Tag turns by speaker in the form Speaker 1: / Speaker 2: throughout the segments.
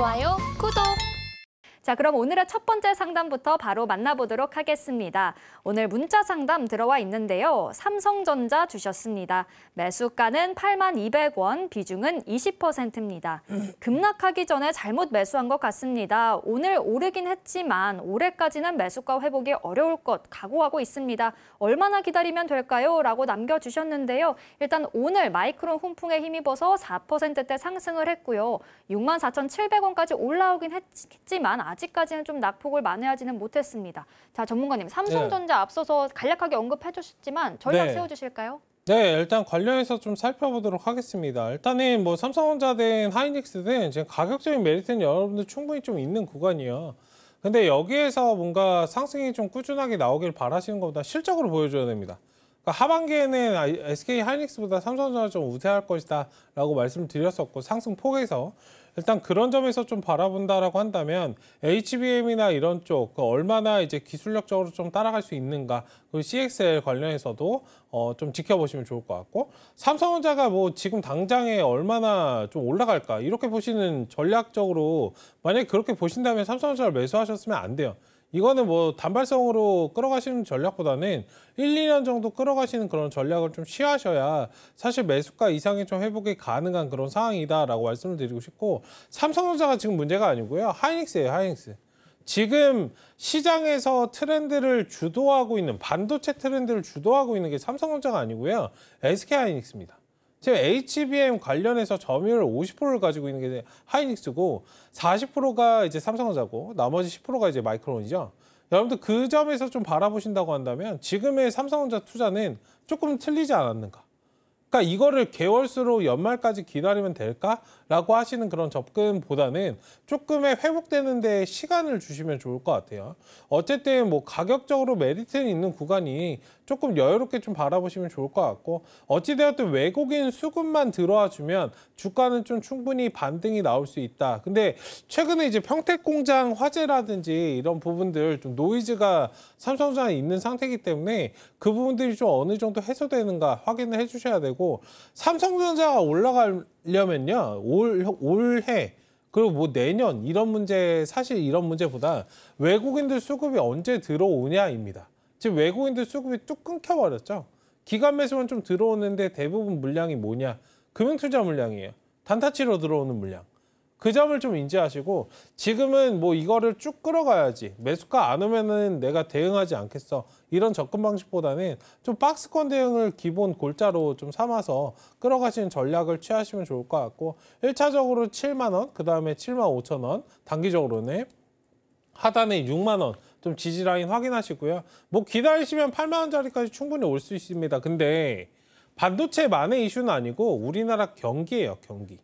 Speaker 1: 좋아요, 구독!
Speaker 2: 자, 그럼 오늘의 첫 번째 상담부터 바로 만나보도록 하겠습니다. 오늘 문자 상담 들어와 있는데요. 삼성전자 주셨습니다. 매수가는 82,200원, 비중은 20%입니다. 급락하기 전에 잘못 매수한 것 같습니다. 오늘 오르긴 했지만 올해까지는 매수가 회복이 어려울 것 각오하고 있습니다. 얼마나 기다리면 될까요? 라고 남겨주셨는데요. 일단 오늘 마이크론 훈풍에 힘입어서 4%대 상승을 했고요. 64,700원까지 올라오긴 했지만 아직까지는 좀 낙폭을 만회하지는 못했습니다. 자, 전문가님, 삼성전자 앞서서 간략하게 언급해 주셨지만 전략 세워주실까요?
Speaker 3: 네, 일단 관련해서 좀 살펴보도록 하겠습니다. 일단은 뭐 삼성전자든 하이닉스든 지금 가격적인 메리트는 여러분들 충분히 좀 있는 구간이에요. 근데 여기에서 뭔가 상승이 좀 꾸준하게 나오길 바라시는 것보다 실적으로 보여줘야 됩니다. 그러니까 하반기에는 SK 하이닉스보다 삼성전자가 좀 우세할 것이다 라고 말씀드렸었고, 상승폭에서 일단 그런 점에서 좀 바라본다라고 한다면 HBM이나 이런 쪽 얼마나 이제 기술력적으로 좀 따라갈 수 있는가, 그리고 CXL 관련해서도 좀 지켜보시면 좋을 것 같고, 삼성전자가 뭐 지금 당장에 얼마나 좀 올라갈까 이렇게 보시는 전략적으로 만약에 그렇게 보신다면 삼성전자를 매수하셨으면 안 돼요. 이거는 뭐 단발성으로 끌어가시는 전략보다는 1, 2년 정도 끌어가시는 그런 전략을 좀 취하셔야 사실 매수가 이상의 좀 회복이 가능한 그런 상황이다라고 말씀을 드리고 싶고, 삼성전자가 지금 문제가 아니고요. 하이닉스예요, 하이닉스. 지금 시장에서 트렌드를 주도하고 있는, 반도체 트렌드를 주도하고 있는 게 삼성전자가 아니고요. SK 하이닉스입니다. 지금 HBM 관련해서 점유율 50%를 가지고 있는 게 하이닉스고 40%가 이제 삼성전자고 나머지 10%가 이제 마이크론이죠. 여러분들 그 점에서 좀 바라보신다고 한다면 지금의 삼성전자 투자는 조금 틀리지 않았는가. 그러니까 이거를 개월수로 연말까지 기다리면 될까라고 하시는 그런 접근보다는 조금의 회복되는 데 시간을 주시면 좋을 것 같아요. 어쨌든 뭐 가격적으로 메리트는 있는 구간이 조금 여유롭게 좀 바라보시면 좋을 것 같고, 어찌되었든 외국인 수급만 들어와 주면 주가는 좀 충분히 반등이 나올 수 있다. 근데 최근에 이제 평택공장 화재라든지 이런 부분들 좀 노이즈가 삼성전자에 있는 상태이기 때문에 그 부분들이 좀 어느 정도 해소되는가 확인을 해주셔야 되고, 삼성전자가 올라가려면요 올해 그리고 뭐 내년 이런 문제, 사실 이런 문제보다 외국인들 수급이 언제 들어오냐입니다. 지금 외국인들 수급이 뚝 끊겨버렸죠. 기관 매수는 좀 들어오는데 대부분 물량이 뭐냐? 금융투자 물량이에요. 단타치로 들어오는 물량. 그 점을 좀 인지하시고, 지금은 뭐 이거를 쭉 끌어가야지, 매수가 안 오면은 내가 대응하지 않겠어, 이런 접근 방식보다는 좀 박스권 대응을 기본 골자로 좀 삼아서 끌어가시는 전략을 취하시면 좋을 것 같고, 1차적으로 7만 원, 그 다음에 75,000원, 단기적으로는 하단에 6만 원 좀 지지 라인 확인하시고요. 뭐 기다리시면 8만 원짜리까지 충분히 올 수 있습니다. 근데 반도체만의 이슈는 아니고 우리나라 경기예요, 경기.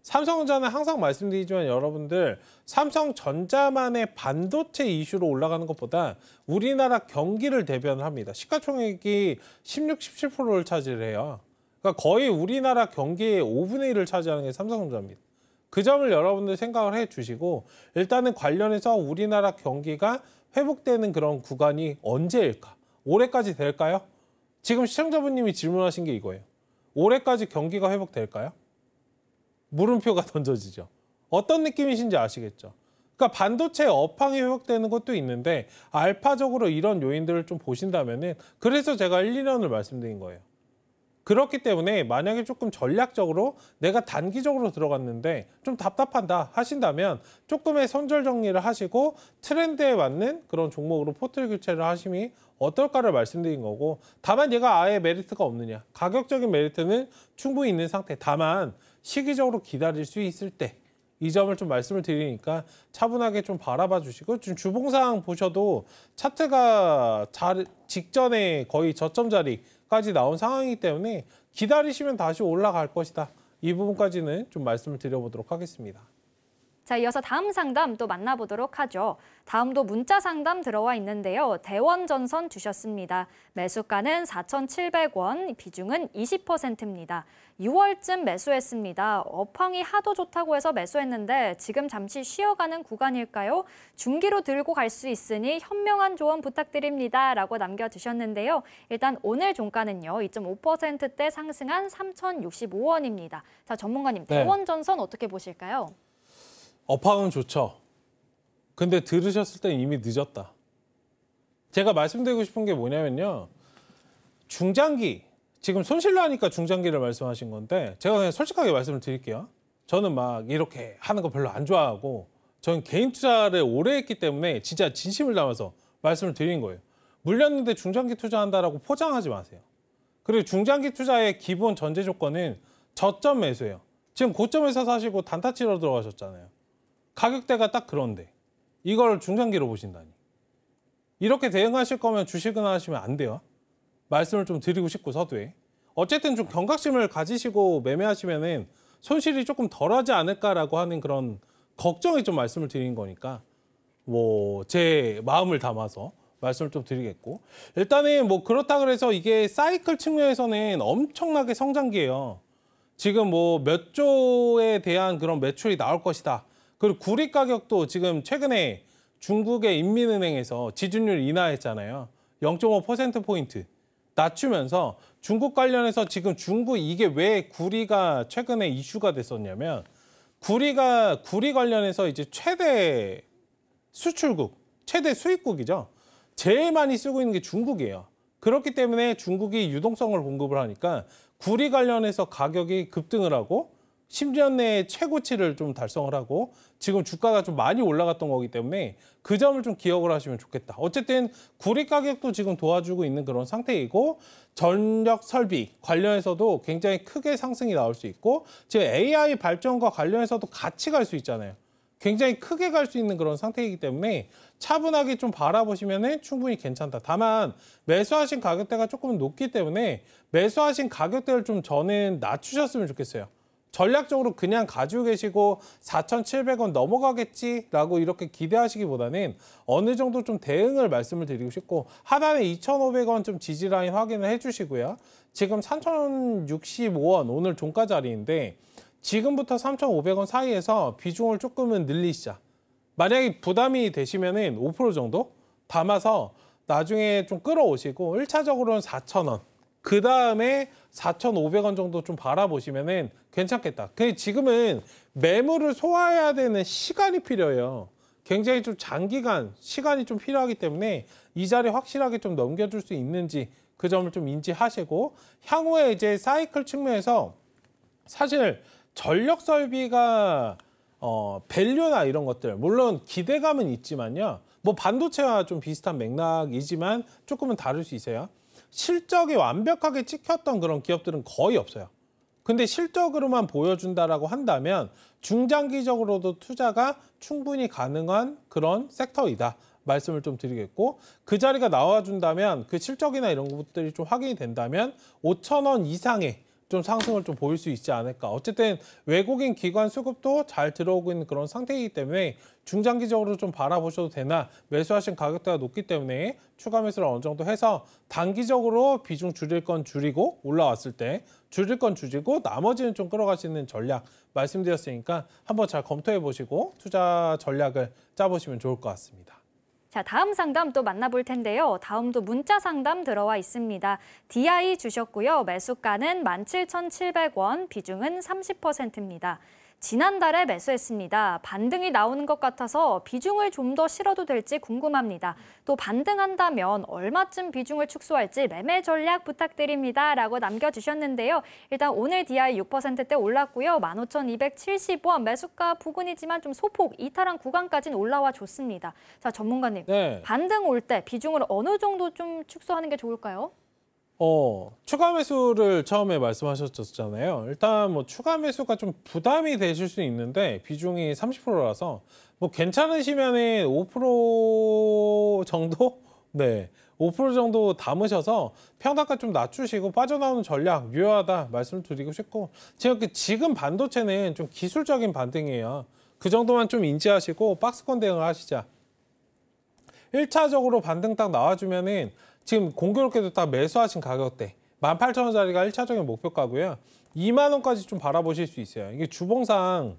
Speaker 3: 삼성전자는 항상 말씀드리지만 여러분들, 삼성전자만의 반도체 이슈로 올라가는 것보다 우리나라 경기를 대변을 합니다. 시가총액이 16, 17%를 차지해요. 그러니까 거의 우리나라 경기의 5분의 1을 차지하는 게 삼성전자입니다. 그 점을 여러분들 생각을 해주시고, 일단은 관련해서 우리나라 경기가 회복되는 그런 구간이 언제일까? 올해까지 될까요? 지금 시청자분님이 질문하신 게 이거예요. 올해까지 경기가 회복될까요? 물음표가 던져지죠. 어떤 느낌이신지 아시겠죠? 그러니까 반도체 업황이 회복되는 것도 있는데 알파적으로 이런 요인들을 좀 보신다면은, 그래서 제가 1, 2년을 말씀드린 거예요. 그렇기 때문에 만약에 조금 전략적으로 내가 단기적으로 들어갔는데 좀 답답한다 하신다면 조금의 손절 정리를 하시고 트렌드에 맞는 그런 종목으로 포트를 교체를 하심이 어떨까를 말씀드린 거고, 다만 얘가 아예 메리트가 없느냐, 가격적인 메리트는 충분히 있는 상태, 다만 시기적으로 기다릴 수 있을 때, 이 점을 좀 말씀을 드리니까 차분하게 좀 바라봐 주시고, 지금 주봉상 보셔도 차트가 직전에 거의 저점 자리까지 나온 상황이기 때문에 기다리시면 다시 올라갈 것이다. 이 부분까지는 좀 말씀을 드려보도록 하겠습니다.
Speaker 2: 자, 이어서 다음 상담 또 만나보도록 하죠. 다음도 문자 상담 들어와 있는데요. 대원전선 주셨습니다. 매수가는 4,700원, 비중은 20%입니다. 6월쯤 매수했습니다. 업황이 하도 좋다고 해서 매수했는데 지금 잠시 쉬어가는 구간일까요? 중기로 들고 갈 수 있으니 현명한 조언 부탁드립니다. 라고 남겨주셨는데요. 일단 오늘 종가는요, 2.5%대 상승한 3,065원입니다. 자, 전문가님, 대원전선 어떻게 보실까요?
Speaker 3: 업황은 좋죠. 근데 들으셨을 땐 이미 늦었다. 제가 말씀드리고 싶은 게 뭐냐면요. 중장기, 지금 손실나니까 중장기를 말씀하신 건데 제가 그냥 솔직하게 말씀을 드릴게요. 저는 막 이렇게 하는 거 별로 안 좋아하고 저는 개인 투자를 오래 했기 때문에 진짜 진심을 담아서 말씀을 드린 거예요. 물렸는데 중장기 투자한다라고 포장하지 마세요. 그리고 중장기 투자의 기본 전제 조건은 저점 매수예요. 지금 고점에서 사시고 단타 치러 들어가셨잖아요. 가격대가 딱 그런데 이걸 중장기로 보신다니. 이렇게 대응하실 거면 주식은 하시면 안 돼요. 말씀을 좀 드리고 싶고 서두에. 어쨌든 좀 경각심을 가지시고 매매하시면은 손실이 조금 덜하지 않을까라고 하는 그런 걱정에 좀 말씀을 드린 거니까 뭐 제 마음을 담아서 말씀을 좀 드리겠고 일단은 뭐 그렇다 그래서 이게 사이클 측면에서는 엄청나게 성장기예요. 지금 뭐 몇 조에 대한 그런 매출이 나올 것이다. 그리고 구리 가격도 지금 최근에 중국의 인민은행에서 지준율 인하했잖아요. 0.5%포인트 낮추면서 중국 관련해서 지금 중국 이게 왜 구리가 최근에 이슈가 됐었냐면 구리 관련해서 이제 최대 수출국, 최대 수입국이죠. 제일 많이 쓰고 있는 게 중국이에요. 그렇기 때문에 중국이 유동성을 공급을 하니까 구리 관련해서 가격이 급등을 하고 10년 내에 최고치를 좀 달성을 하고 지금 주가가 좀 많이 올라갔던 거기 때문에 그 점을 좀 기억을 하시면 좋겠다. 어쨌든 구리 가격도 지금 도와주고 있는 그런 상태이고 전력 설비 관련해서도 굉장히 크게 상승이 나올 수 있고 지금 AI 발전과 관련해서도 같이 갈 수 있잖아요. 굉장히 크게 갈 수 있는 그런 상태이기 때문에 차분하게 좀 바라보시면 충분히 괜찮다. 다만 매수하신 가격대가 조금 높기 때문에 매수하신 가격대를 좀 저는 낮추셨으면 좋겠어요. 전략적으로 그냥 가지고 계시고 4,700원 넘어가겠지라고 이렇게 기대하시기보다는 어느 정도 좀 대응을 말씀을 드리고 싶고 하단에 2,500원 좀 지지라인 확인을 해주시고요. 지금 3,065원 오늘 종가 자리인데 지금부터 3,500원 사이에서 비중을 조금은 늘리시자. 만약에 부담이 되시면은 5% 정도 담아서 나중에 좀 끌어오시고 1차적으로는 4,000원. 그 다음에 4,500원 정도 좀 바라보시면은 괜찮겠다. 근데 지금은 매물을 소화해야 되는 시간이 필요해요. 굉장히 좀 장기간 시간이 좀 필요하기 때문에 이 자리 확실하게 좀 넘겨줄 수 있는지 그 점을 좀 인지하시고 향후에 이제 사이클 측면에서 사실 전력 설비가 밸류나 이런 것들 물론 기대감은 있지만요. 뭐 반도체와 좀 비슷한 맥락이지만 조금은 다를 수 있어요. 실적이 완벽하게 찍혔던 그런 기업들은 거의 없어요. 근데 실적으로만 보여준다라고 한다면 중장기적으로도 투자가 충분히 가능한 그런 섹터이다. 말씀을 좀 드리겠고 그 자리가 나와준다면 그 실적이나 이런 것들이 좀 확인이 된다면 5,000원 이상의 좀 상승을 좀 보일 수 있지 않을까. 어쨌든 외국인 기관 수급도 잘 들어오고 있는 그런 상태이기 때문에 중장기적으로 좀 바라보셔도 되나 매수하신 가격대가 높기 때문에 추가 매수를 어느 정도 해서 단기적으로 비중 줄일 건 줄이고 올라왔을 때 줄일 건 줄이고 나머지는 좀 끌어갈 수 있는 전략 말씀드렸으니까 한번 잘 검토해 보시고 투자 전략을 짜보시면 좋을 것 같습니다.
Speaker 2: 자, 다음 상담 또 만나볼 텐데요. 다음도 문자 상담 들어와 있습니다. DI 주셨고요. 매수가는 17,700원, 비중은 30%입니다. 지난달에 매수했습니다. 반등이 나오는 것 같아서 비중을 좀 더 실어도 될지 궁금합니다. 또 반등한다면 얼마쯤 비중을 축소할지 매매 전략 부탁드립니다. 라고 남겨주셨는데요. 일단 오늘 DI 6%대 올랐고요. 15,270원 매수가 부근이지만 좀 소폭 이탈한 구간까지는 올라와 줬습니다. 자, 전문가님.
Speaker 3: 네.
Speaker 2: 반등 올 때 비중을 어느 정도 좀 축소하는 게 좋을까요?
Speaker 3: 추가 매수를 처음에 말씀하셨잖아요. 일단 뭐 추가 매수가 좀 부담이 되실 수 있는데 비중이 30%라서 뭐 괜찮으시면은 5% 정도? 네. 5% 정도 담으셔서 평단가 좀 낮추시고 빠져나오는 전략 유효하다 말씀드리고 싶고 지금 반도체는 좀 기술적인 반등이에요. 그 정도만 좀 인지하시고 박스권 대응을 하시자. 1차적으로 반등 딱 나와주면은 지금 공교롭게도 딱 매수하신 가격대 18,000원짜리가 1차적인 목표가고요. 2만 원까지 좀 바라보실 수 있어요. 이게 주봉상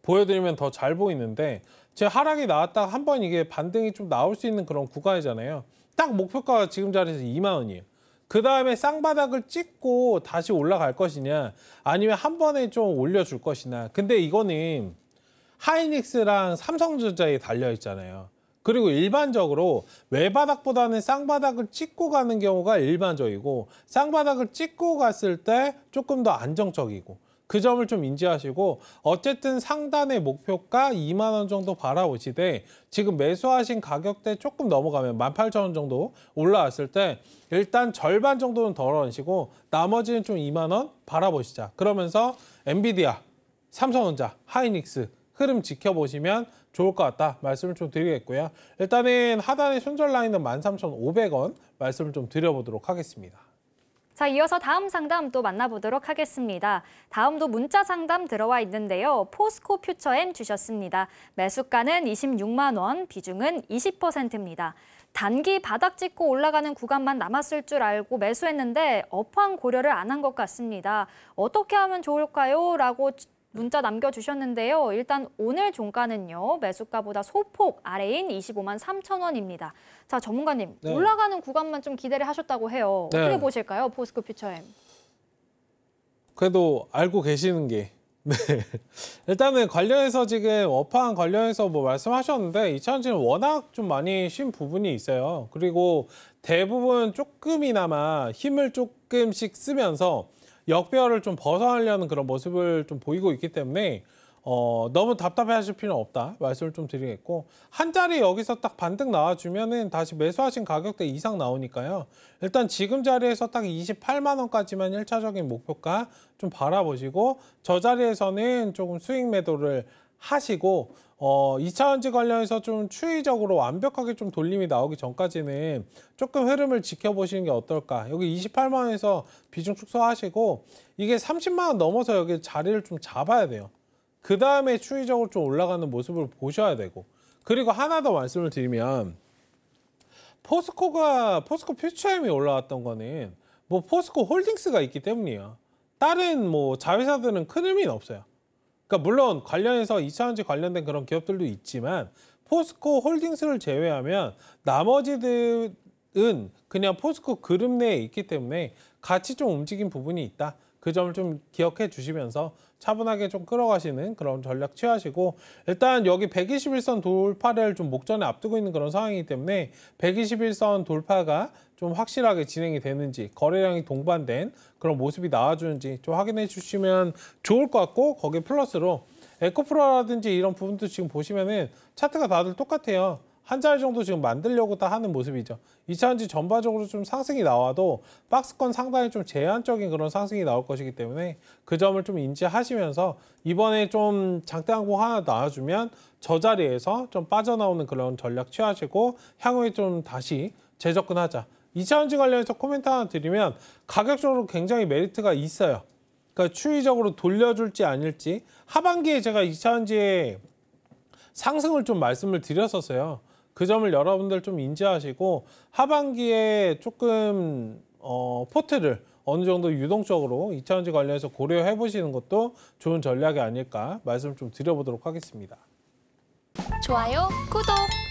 Speaker 3: 보여드리면 더 잘 보이는데 제 하락이 나왔다가 한번 이게 반등이 좀 나올 수 있는 그런 구간이잖아요. 딱 목표가가 지금 자리에서 2만 원이에요. 그 다음에 쌍바닥을 찍고 다시 올라갈 것이냐 아니면 한 번에 좀 올려줄 것이냐. 근데 이거는 하이닉스랑 삼성전자에 달려 있잖아요. 그리고 일반적으로 외바닥보다는 쌍바닥을 찍고 가는 경우가 일반적이고 쌍바닥을 찍고 갔을 때 조금 더 안정적이고 그 점을 좀 인지하시고 어쨌든 상단의 목표가 2만 원 정도 바라보시되 지금 매수하신 가격대 조금 넘어가면 18,000원 정도 올라왔을 때 일단 절반 정도는 덜어내시고 나머지는 좀 2만 원 바라보시자. 그러면서 엔비디아, 삼성전자, 하이닉스 흐름 지켜보시면 좋을 것 같다 말씀을 좀 드리겠고요. 일단은 하단의 손절 라인은 13,500원 말씀을 좀 드려보도록 하겠습니다.
Speaker 2: 자, 이어서 다음 상담 또 만나보도록 하겠습니다. 다음도 문자 상담 들어와 있는데요. 포스코 퓨처엠 주셨습니다. 매수가는 26만 원, 비중은 20%입니다. 단기 바닥 찍고 올라가는 구간만 남았을 줄 알고 매수했는데 업황 고려를 안 한 것 같습니다. 어떻게 하면 좋을까요? 라고 문자 남겨주셨는데요. 일단 오늘 종가는요. 매수가보다 소폭 아래인 25만 3천 원입니다. 자, 전문가님.
Speaker 3: 네.
Speaker 2: 올라가는 구간만 좀 기대를 하셨다고 해요.
Speaker 3: 네.
Speaker 2: 어떻게 보실까요? 포스코 퓨처엠.
Speaker 3: 그래도 알고 계시는 게 네. 일단은 관련해서 지금 업황 관련해서 뭐 말씀하셨는데 2차전지는 워낙 좀 많이 쉰 부분이 있어요. 그리고 대부분 조금이나마 힘을 조금씩 쓰면서 역배열을 좀 벗어나려는 그런 모습을 좀 보이고 있기 때문에 너무 답답해하실 필요는 없다 말씀을 좀 드리겠고 한 자리 여기서 딱 반등 나와주면은 다시 매수하신 가격대 이상 나오니까요. 일단 지금 자리에서 딱 28만 원까지만 1차적인 목표가 좀 바라보시고 저 자리에서는 조금 수익 매도를 하시고 2차전지 관련해서 좀 추이적으로 완벽하게 좀 돌림이 나오기 전까지는 조금 흐름을 지켜보시는 게 어떨까. 여기 28만 원에서 비중 축소하시고 이게 30만 원 넘어서 여기 자리를 좀 잡아야 돼요. 그 다음에 추이적으로 좀 올라가는 모습을 보셔야 되고 그리고 하나 더 말씀을 드리면 포스코 퓨처엠이 올라왔던 거는 뭐 포스코 홀딩스가 있기 때문이에요. 다른 뭐 자회사들은 큰 의미는 없어요. 그러니까 물론 관련해서 2차전지 관련된 그런 기업들도 있지만 포스코 홀딩스를 제외하면 나머지들은 그냥 포스코 그룹 내에 있기 때문에 같이 좀 움직인 부분이 있다. 그 점을 좀 기억해 주시면서 차분하게 좀 끌어가시는 그런 전략 취하시고 일단 여기 121선 돌파를 좀 목전에 앞두고 있는 그런 상황이기 때문에 121선 돌파가 좀 확실하게 진행이 되는지 거래량이 동반된 그런 모습이 나와주는지 좀 확인해 주시면 좋을 것 같고 거기에 플러스로 에코프로라든지 이런 부분도 지금 보시면은 차트가 다들 똑같아요. 한 자리 정도 지금 만들려고 다 하는 모습이죠. 2차전지 전반적으로 좀 상승이 나와도 박스권 상당히 좀 제한적인 그런 상승이 나올 것이기 때문에 그 점을 좀 인지하시면서 이번에 좀 장대 항공 하나 나와주면 저 자리에서 좀 빠져나오는 그런 전략 취하시고 향후에 좀 다시 재접근하자. 2차전지 관련해서 코멘트 하나 드리면 가격적으로 굉장히 메리트가 있어요. 그러니까 추이적으로 돌려줄지 아닐지 하반기에 제가 2차전지에 상승을 좀 말씀을 드렸었어요. 그 점을 여러분들 좀 인지하시고 하반기에 조금 포트를 어느 정도 유동적으로 2차전지 관련해서 고려해 보시는 것도 좋은 전략이 아닐까 말씀을 좀 드려보도록 하겠습니다.
Speaker 2: 좋아요, 구독!